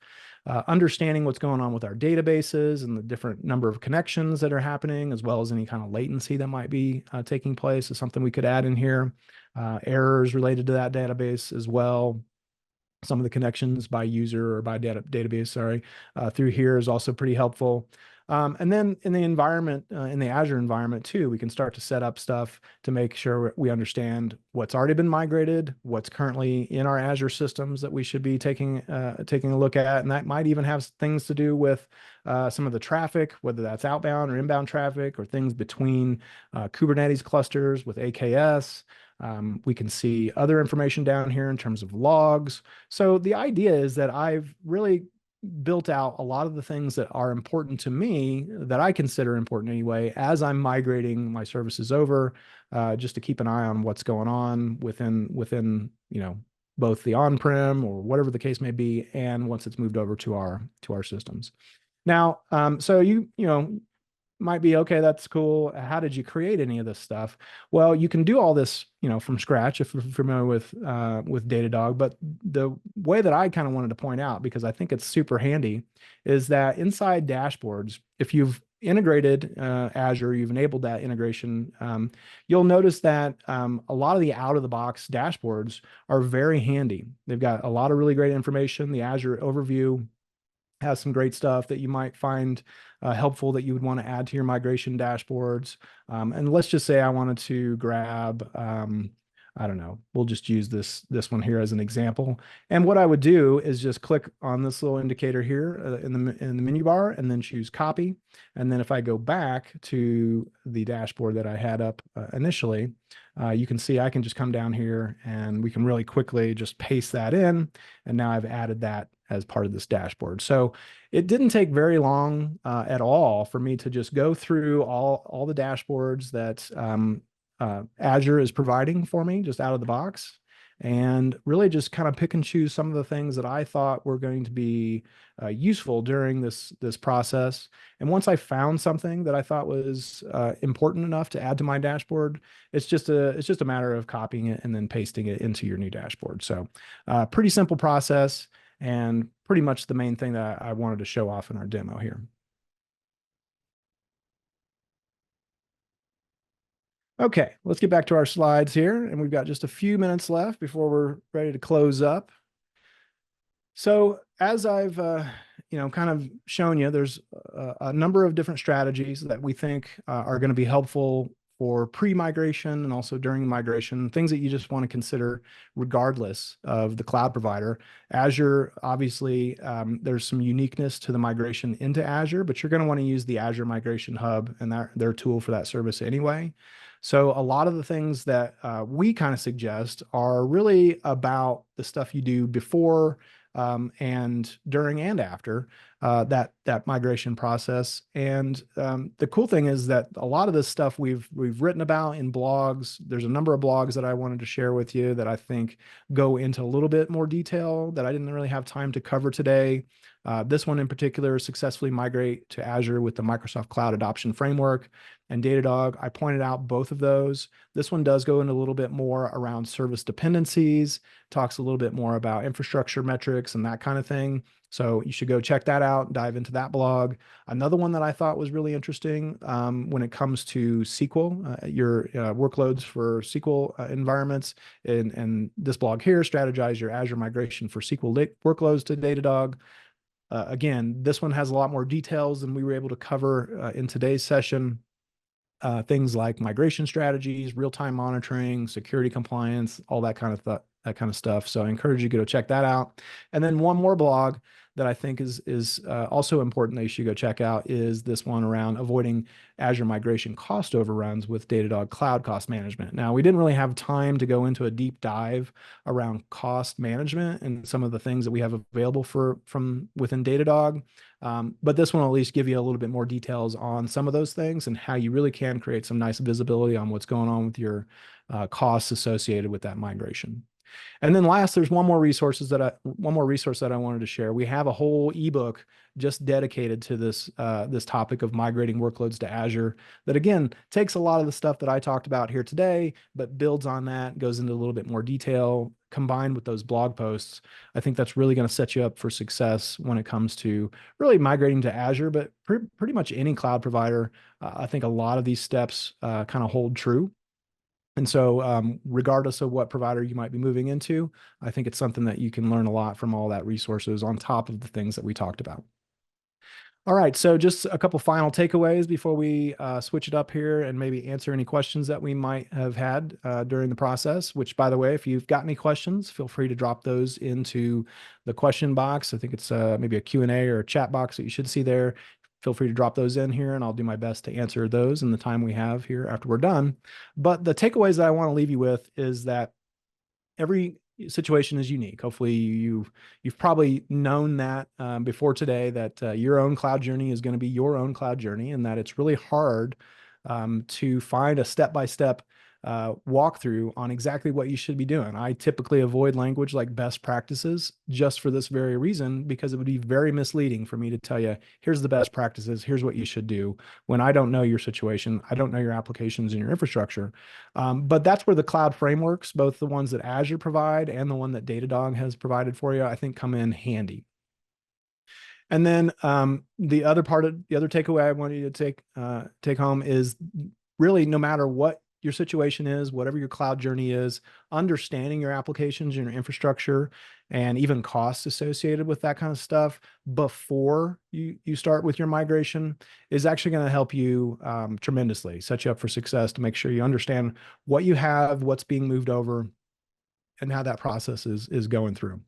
Understanding what's going on with our databases and the different number of connections that are happening, as well as any kind of latency that might be taking place is something we could add in here. Errors related to that database as well. Some of the connections by user or by database, through here is also pretty helpful. And then in the environment, in the Azure environment too, we can start to set up stuff to make sure we understand what's already been migrated, what's currently in our Azure systems that we should be taking a look at. And that might even have things to do with some of the traffic, whether that's outbound or inbound traffic or things between Kubernetes clusters with AKS. We can see other information down here in terms of logs. So the idea is that I've really built out a lot of the things that are important to me, that I consider important anyway, as I'm migrating my services over, just to keep an eye on what's going on within both the on-prem or whatever the case may be, and once it's moved over to our systems. Now, so might be, okay, that's cool. How did you create any of this stuff? Well, you can do all this, from scratch if you're familiar with Datadog. But the way that I kind of wanted to point out, because I think it's super handy, is that inside dashboards, if you've integrated Azure, you've enabled that integration, you'll notice that a lot of the out of the box dashboards are very handy. They've got a lot of really great information. The Azure overview has some great stuff that you might find helpful that you would want to add to your migration dashboards. And let's just say I wanted to grab, I don't know, we'll just use this one here as an example. And what I would do is just click on this little indicator here in the menu bar, and then choose copy. And then if I go back to the dashboard that I had up initially, you can see I can just come down here and we can really quickly just paste that in. And now I've added that as part of this dashboard. So it didn't take very long at all for me to just go through all the dashboards that Azure is providing for me just out of the box, and really just kind of pick and choose some of the things that I thought were going to be useful during this process. And once I found something that I thought was important enough to add to my dashboard, it's just a matter of copying it and then pasting it into your new dashboard. So pretty simple process, and pretty much the main thing that I wanted to show off in our demo here. Okay, let's get back to our slides here, and we've got just a few minutes left before we're ready to close up. So as I've kind of shown you, there's a number of different strategies that we think are going to be helpful for pre-migration and also during migration, things that you just want to consider regardless of the cloud provider. Azure, obviously, there's some uniqueness to the migration into Azure, but you're going to want to use the Azure Migration Hub and their tool for that service anyway. So a lot of the things that we kind of suggest are really about the stuff you do before and during and after that migration process. And the cool thing is that a lot of this stuff we've written about in blogs. There's a number of blogs that I wanted to share with you that I think go into a little bit more detail that I didn't really have time to cover today. This one in particular, Successfully Migrate to Azure with the Microsoft Cloud Adoption Framework and Datadog. I pointed out both of those. This one does go into a little bit more around service dependencies, talks a little bit more about infrastructure metrics and that kind of thing. So you should go check that out, dive into that blog. Another one that I thought was really interesting when it comes to SQL, your workloads for SQL environments, and this blog here, Strategize Your Azure Migration for SQL Workloads to Datadog. Again, this one has a lot more details than we were able to cover in today's session. Things like migration strategies, real-time monitoring, security compliance, all that kind of stuff. So I encourage you to go check that out. And then one more blog that I think is also important that you should go check out is this one around avoiding Azure migration cost overruns with Datadog Cloud Cost Management. Now, we didn't really have time to go into a deep dive around cost management and some of the things that we have available from within Datadog. But this one will at least give you a little bit more details on some of those things and how you really can create some nice visibility on what's going on with your costs associated with that migration. And then last, there's one more resource that I wanted to share. We have a whole ebook just dedicated to this topic of migrating workloads to Azure that, again, takes a lot of the stuff that I talked about here today, but builds on that, goes into a little bit more detail, combined with those blog posts. I think that's really going to set you up for success when it comes to really migrating to Azure, but pretty much any cloud provider. I think a lot of these steps kind of hold true. And so regardless of what provider you might be moving into, I think it's something that you can learn a lot from all that resources on top of the things that we talked about. All right, so just a couple final takeaways before we switch it up here and maybe answer any questions that we might have had during the process, which, by the way, if you've got any questions, feel free to drop those into the question box. I think it's maybe a Q&A or a chat box that you should see there. Feel free to drop those in here, and I'll do my best to answer those in the time we have here after we're done. But the takeaways that I want to leave you with is that every situation is unique. Hopefully you've probably known that before today, that your own cloud journey is going to be your own cloud journey, and that it's really hard to find a step-by-step walkthrough on exactly what you should be doing. I typically avoid language like best practices just for this very reason, because it would be very misleading for me to tell you, here's the best practices, here's what you should do, when I don't know your situation, I don't know your applications and your infrastructure. But that's where the cloud frameworks, both the ones that Azure provide and the one that Datadog has provided for you, I think come in handy. And then the other takeaway I want you to take home is really, no matter what your situation is, whatever your cloud journey is, understanding your applications and your infrastructure and even costs associated with that kind of stuff before you start with your migration is actually going to help you tremendously, set you up for success, to make sure you understand what you have, what's being moved over, and how that process is going through.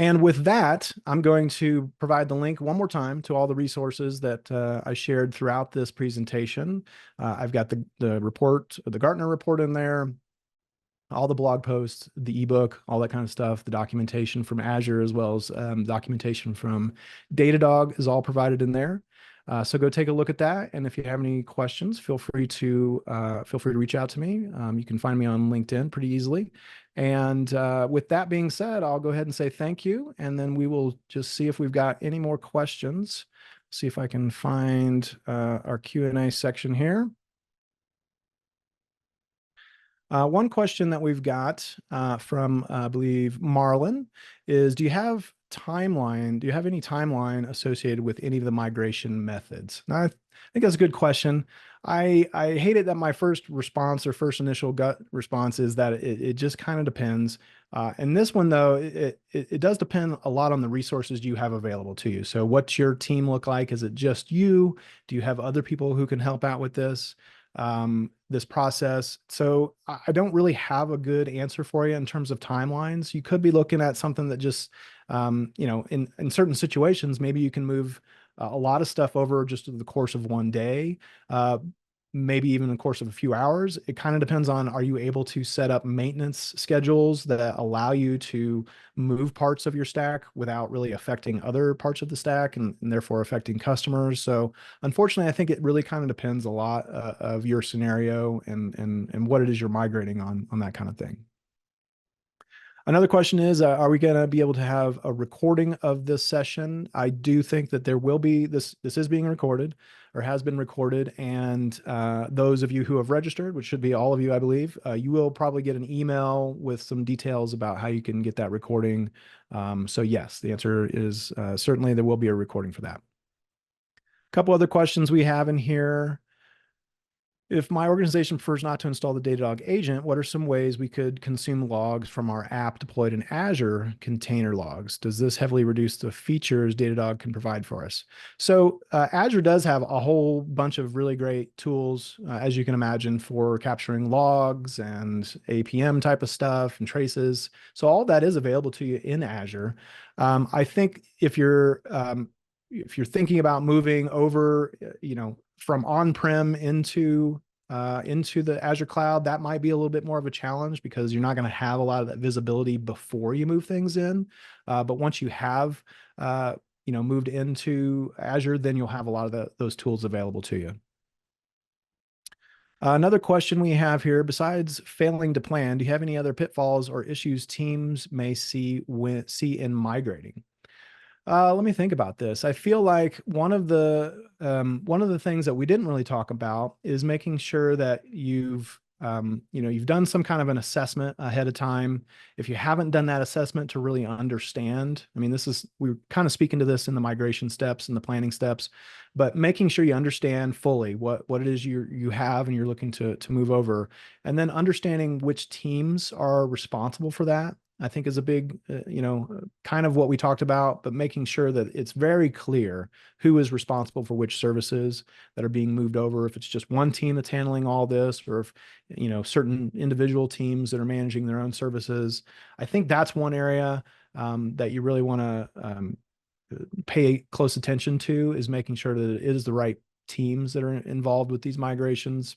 And with that, I'm going to provide the link one more time to all the resources that I shared throughout this presentation. I've got the report, the Gartner report in there, all the blog posts, the ebook, all that kind of stuff, the documentation from Azure, as well as documentation from Datadog is all provided in there. So go take a look at that. And if you have any questions, feel free to reach out to me. You can find me on LinkedIn pretty easily. And with that being said, I'll go ahead and say thank you. And then we will just see if we've got any more questions. See if I can find our Q&A section here. One question that we've got from, I believe, Marlon is, do you have any timeline associated with any of the migration methods? Now, I think that's a good question. I hate it that my first response, or first initial gut response, is that it just kind of depends. And this one, though, it does depend a lot on the resources you have available to you. So what's your team look like? Is it just you? Do you have other people who can help out with this process? So I don't really have a good answer for you in terms of timelines. You could be looking at something that just, in certain situations, maybe you can move a lot of stuff over just over the course of one day, maybe even in the course of a few hours. It kind of depends on, are you able to set up maintenance schedules that allow you to move parts of your stack without really affecting other parts of the stack, and therefore affecting customers. So unfortunately, I think it really kind of depends a lot of your scenario and what it is you're migrating on that kind of thing. Another question is, are we going to be able to have a recording of this session? I do think that there will be. This is being recorded, or has been recorded, and those of you who have registered, which should be all of you, I believe, you will probably get an email with some details about how you can get that recording. So yes, the answer is certainly there will be a recording for that. A couple other questions we have in here. If my organization prefers not to install the Datadog agent, what are some ways we could consume logs from our app deployed in Azure container logs? Does this heavily reduce the features Datadog can provide for us? So Azure does have a whole bunch of really great tools, as you can imagine, for capturing logs and APM type of stuff and traces. So all that is available to you in Azure. I think if you're thinking about moving over, from on-prem into the Azure cloud, that might be a little bit more of a challenge, because you're not going to have a lot of that visibility before you move things in. But once you have, moved into Azure, then you'll have a lot of those tools available to you. Another question we have here: besides failing to plan, do you have any other pitfalls or issues teams may see in migrating? Let me think about this. I feel like one of the things that we didn't really talk about is making sure that you've done some kind of an assessment ahead of time. If you haven't done that assessment to really understand, I mean, we're kind of speaking to this in the migration steps and the planning steps, but making sure you understand fully what it is you have and you're looking to move over, and then understanding which teams are responsible for that, I think, is a big, kind of what we talked about, but making sure that it's very clear who is responsible for which services that are being moved over. If it's just one team that's handling all this, or if, certain individual teams that are managing their own services. I think that's one area that you really want to pay close attention to, is making sure that it is the right teams that are involved with these migrations.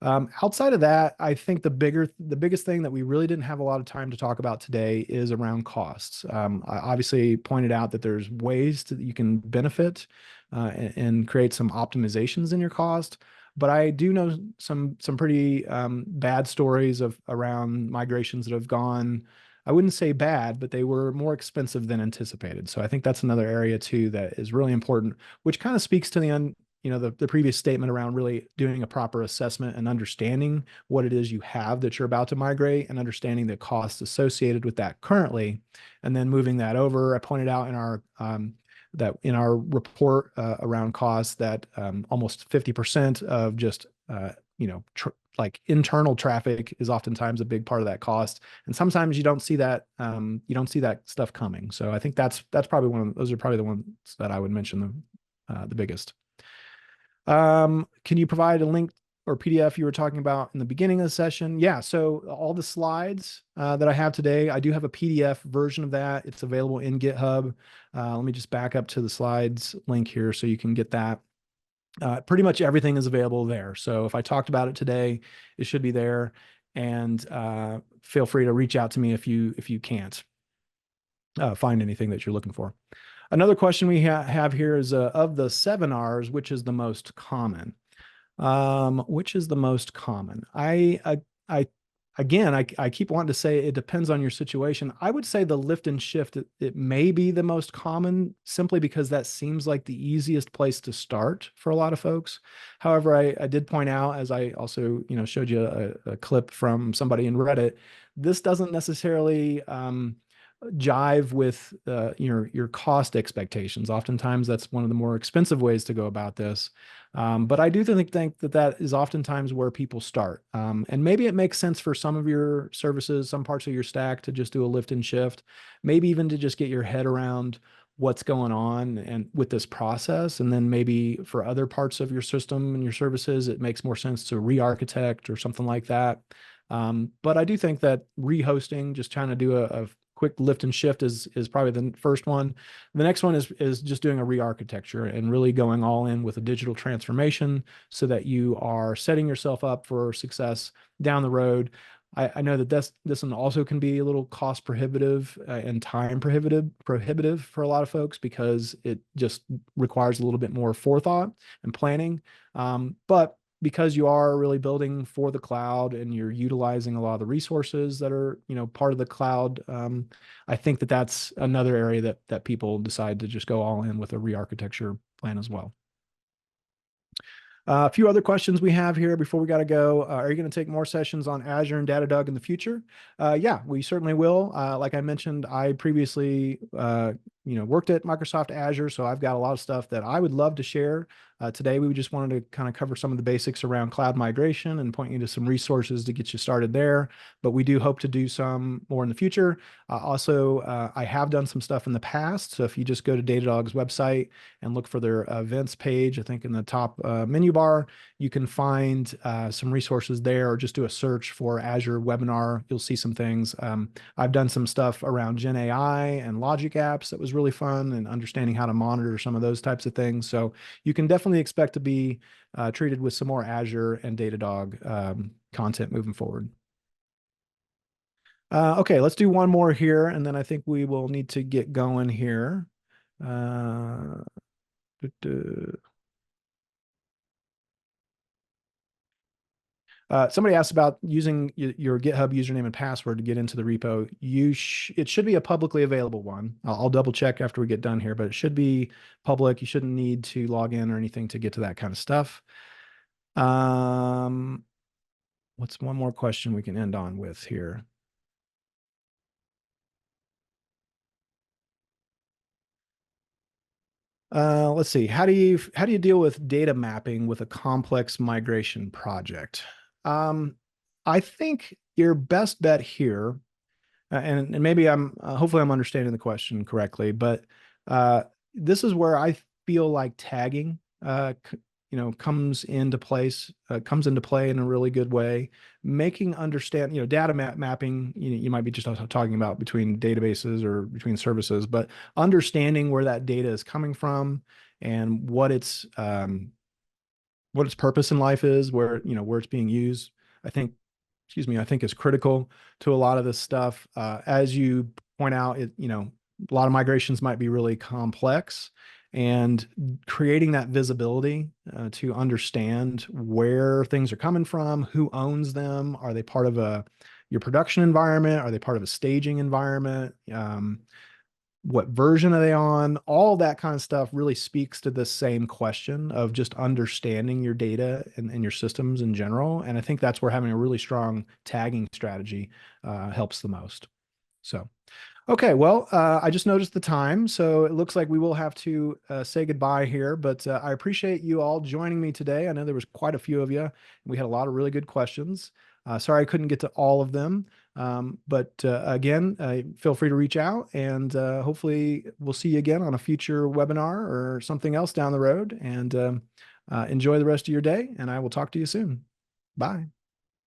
Outside of that, I think the biggest thing that we really didn't have a lot of time to talk about today is around costs. I obviously pointed out that there's ways that you can benefit and create some optimizations in your cost. But I do know some pretty bad stories of around migrations that have gone. I wouldn't say bad, but they were more expensive than anticipated. So I think that's another area too that is really important, which kind of speaks to the previous statement around really doing a proper assessment and understanding what it is you have that you're about to migrate and understanding the costs associated with that currently, and then moving that over. I pointed out in our report around costs that almost 50% of just like internal traffic is oftentimes a big part of that cost, and sometimes you don't see that stuff coming. So I think that's probably those are probably the ones that I would mention the biggest. Can you provide a link or PDF you were talking about in the beginning of the session? Yeah, so all the slides that I have today, I do have a PDF version of that. It's available in GitHub. Let me just back up to the slides link here so you can get that. Pretty much everything is available there. So if I talked about it today, it should be there. And feel free to reach out to me if you can't find anything that you're looking for. Another question we have here is of the 7Rs, which is the most common? Which is the most common? I keep wanting to say it depends on your situation. I would say the lift and shift, it may be the most common simply because that seems like the easiest place to start for a lot of folks. However, I did point out, as I also showed you a clip from somebody in Reddit, this doesn't necessarily jive with your cost expectations. Oftentimes, that's one of the more expensive ways to go about this. But I do think that is oftentimes where people start. And maybe it makes sense for some of your services, some parts of your stack to just do a lift and shift, maybe even to just get your head around what's going on and with this process. And then maybe for other parts of your system and your services, it makes more sense to re-architect or something like that. But I do think that rehosting, just trying to do a quick lift and shift is probably the first one. The next one is just doing a re-architecture and really going all in with a digital transformation so that you are setting yourself up for success down the road. I know that this one also can be a little cost prohibitive and time prohibitive for a lot of folks because it just requires a little bit more forethought and planning. But because you are really building for the cloud and you're utilizing a lot of the resources that are part of the cloud, I think that that's another area that people decide to just go all in with a re-architecture plan as well. A few other questions we have here before we got to go. Are you going to take more sessions on Azure and Datadog in the future? Yeah, we certainly will. Like I mentioned, I previously worked at Microsoft Azure, so I've got a lot of stuff that I would love to share. Today, we just wanted to kind of cover some of the basics around cloud migration and point you to some resources to get you started there. But we do hope to do some more in the future. Also, I have done some stuff in the past. So if you just go to Datadog's website and look for their events page, I think in the top menu bar, you can find some resources there, or just do a search for Azure webinar. You'll see some things. I've done some stuff around Gen AI and Logic apps that was really fun, and understanding how to monitor some of those types of things. So you can definitely expect to be treated with some more Azure and Datadog content moving forward. Okay, let's do one more here, and then I think we will need to get going here. Somebody asked about using your GitHub username and password to get into the repo. It should be a publicly available one. I'll double check after we get done here, but it should be public. You shouldn't need to log in or anything to get to that kind of stuff. What's one more question we can end on with here? Let's see. How do you deal with data mapping with a complex migration project? I think your best bet here, and maybe hopefully I'm understanding the question correctly, but this is where I feel like tagging comes into play in a really good way. Making data mapping, you might be just talking about between databases or between services, but understanding where that data is coming from and what its purpose in life is, where it's being used, I think is critical to a lot of this stuff. As you point out, a lot of migrations might be really complex, and creating that visibility to understand where things are coming from, who owns them, are they part of your production environment, are they part of a staging environment, what version are they on? All that kind of stuff really speaks to the same question of just understanding your data and your systems in general. And I think that's where having a really strong tagging strategy helps the most. So, okay, well, I just noticed the time, so it looks like we will have to say goodbye here, but I appreciate you all joining me today. I know there was quite a few of you, and we had a lot of really good questions. Sorry I couldn't get to all of them, but again, feel free to reach out, and hopefully we'll see you again on a future webinar or something else down the road, and enjoy the rest of your day, and I will talk to you soon. Bye.